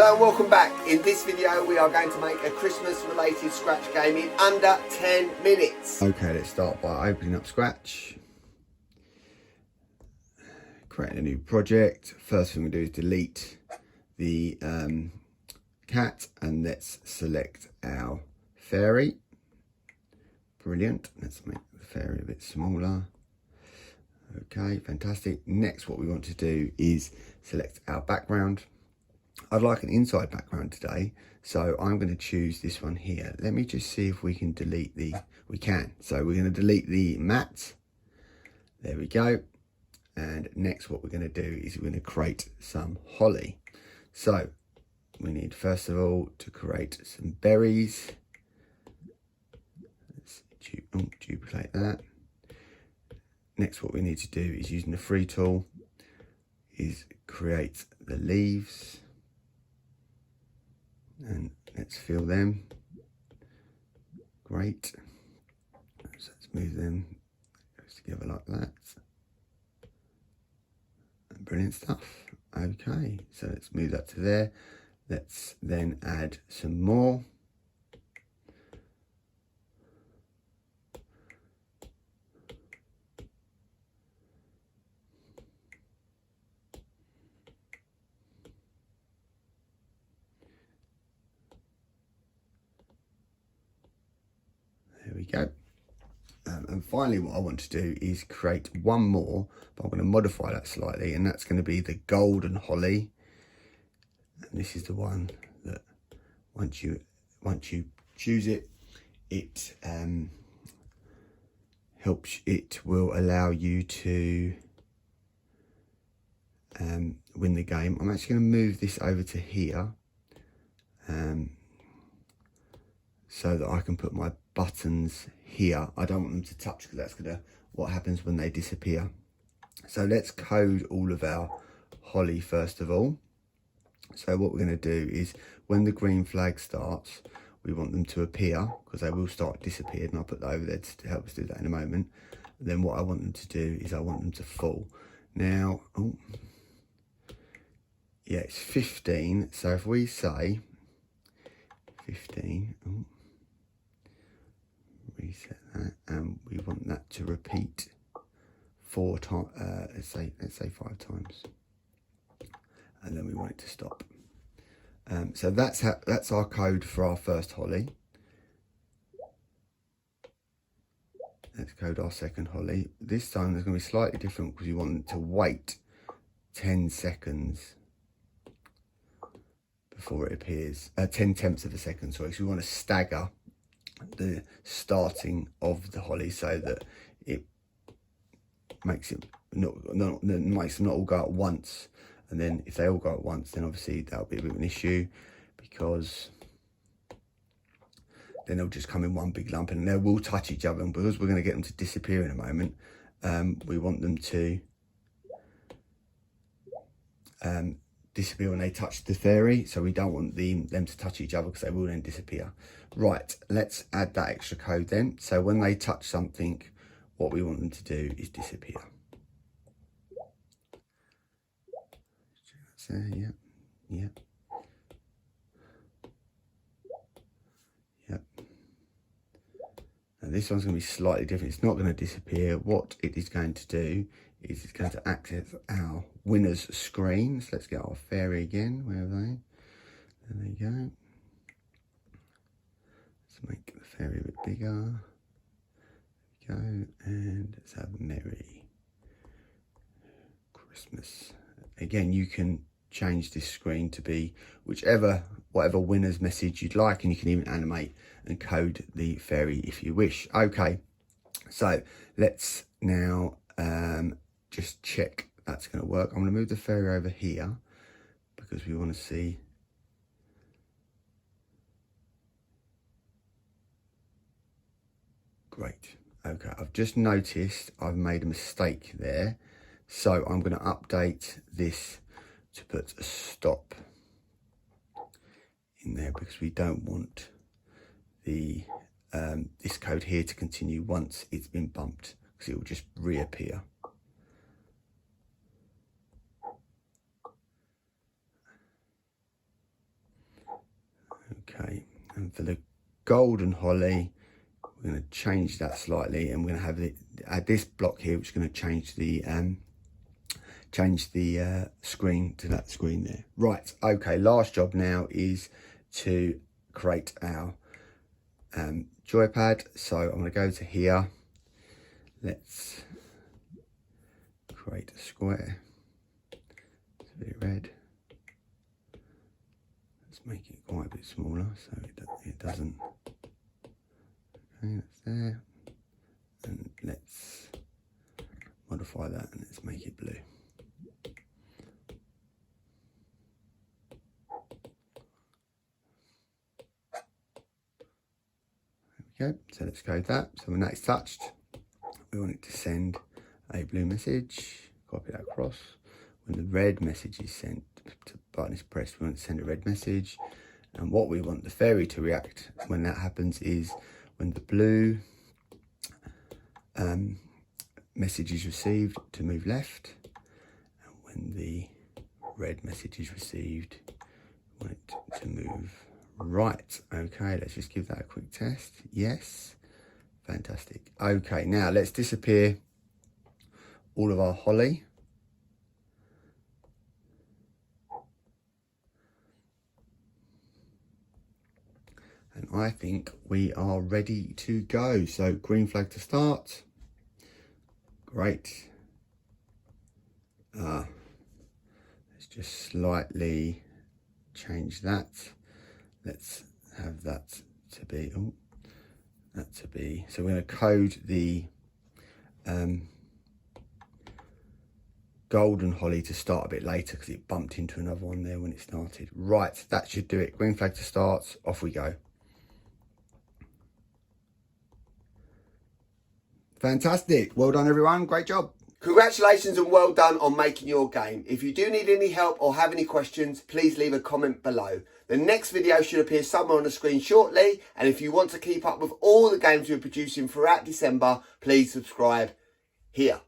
Hello and welcome back. In this video we are going to make a Christmas related Scratch game in under 10 minutes. Okay, let's start by opening up Scratch. Create a new project. First thing we do is delete the cat and let's select our fairy. Brilliant. Let's make the fairy a bit smaller. Okay, fantastic. Next, what we want to do is select our background. I'd like an inside background today, so I'm going to choose this one here. Let me just see if we can delete the, we can. So we're going to delete the matte. There we go. And next what we're going to do is we're going to create some holly. So we need first of all to create some berries. Let's duplicate that. Next what we need to do is using the free tool is create the leaves. And let's fill them. Great. So let's move them together like that. Brilliant stuff. Okay, so let's move that to there. Let's then add some more. There we go. And finally what I want to do is create one more, but I'm going to modify that slightly, and that's going to be the golden holly. And this is the one that once you choose it, it helps, it will allow you to win the game. I'm actually going to move this over to here so that I can put my buttons here. I don't want them to touch because that's gonna what happens when they disappear. So let's code all of our holly first of all. So what we're going to do is when the green flag starts, we want them to appear because they will start disappearing, and I'll put that over there to help us do that in a moment. And then what I want them to do is I want them to fall. Now, yeah, it's 15. So if we say 15, reset that, and we want that to repeat 4 times. Let's say 5 times, and then we want it to stop. So that's our code for our first holly. Let's code our second holly. This time there's going to be slightly different because you want it to wait 10 seconds before it appears. 10/10 of a second, sorry. So we want to stagger the starting of the holly so that it makes it makes them not all go at once. And then if they all go at once, then obviously that'll be a bit of an issue because then they'll just come in one big lump and they will touch each other. And because we're going to get them to disappear in a moment, we want them to disappear when they touch the fairy, so we don't want them to touch each other because they will then disappear. Right, let's add that extra code then. So when they touch something, what we want them to do is disappear. So yeah. Now this one's going to be slightly different. It's not going to disappear. What it is going to do is it's going to access our winner's screen. So let's get our fairy again. Where are they? There they go. Let's make the fairy a bit bigger. There we go. And let's have a Merry Christmas. Again, you can change this screen to be whatever winner's message you'd like, and you can even animate and code the fairy if you wish. Okay, so let's now just check that's going to work. I'm going to move the fairy over here because we want to see. Great. Okay, I've just noticed I've made a mistake there, so I'm going to update this to put a stop in there because we don't want the this code here to continue once it's been bumped, because it will just reappear. And for the golden holly, we're going to change that slightly, and we're going to have it add this block here, which is going to change the screen to that screen there. Right, okay, last job now is to create our joypad. So I'm going to go to here. Let's create a square. It's a bit red. Let's make it quite a bit smaller so it doesn't. Okay, that's there. And let's modify that and let's make it blue. There we go. So let's go with that. So when that's touched, we want it to send a blue message. Copy that across. When the red message is sent, the button is pressed, we want to send a red message. And what we want the fairy to react when that happens is when the blue message is received, to move left, and when the red message is received, we want it to move right. Okay, let's just give that a quick test. Yes, fantastic. Okay, now let's disappear all of our holly. And I think we are ready to go. So green flag to start. Great. Let's just slightly change that. Let's have that to be, so we're going to code the golden holly to start a bit later because it bumped into another one there when it started. Right, that should do it. Green flag to start, off we go. Fantastic. Well done, everyone. Great job. Congratulations and well done on making your game. If you do need any help or have any questions, please leave a comment below. The next video should appear somewhere on the screen shortly. And if you want to keep up with all the games we're producing throughout December, please subscribe here.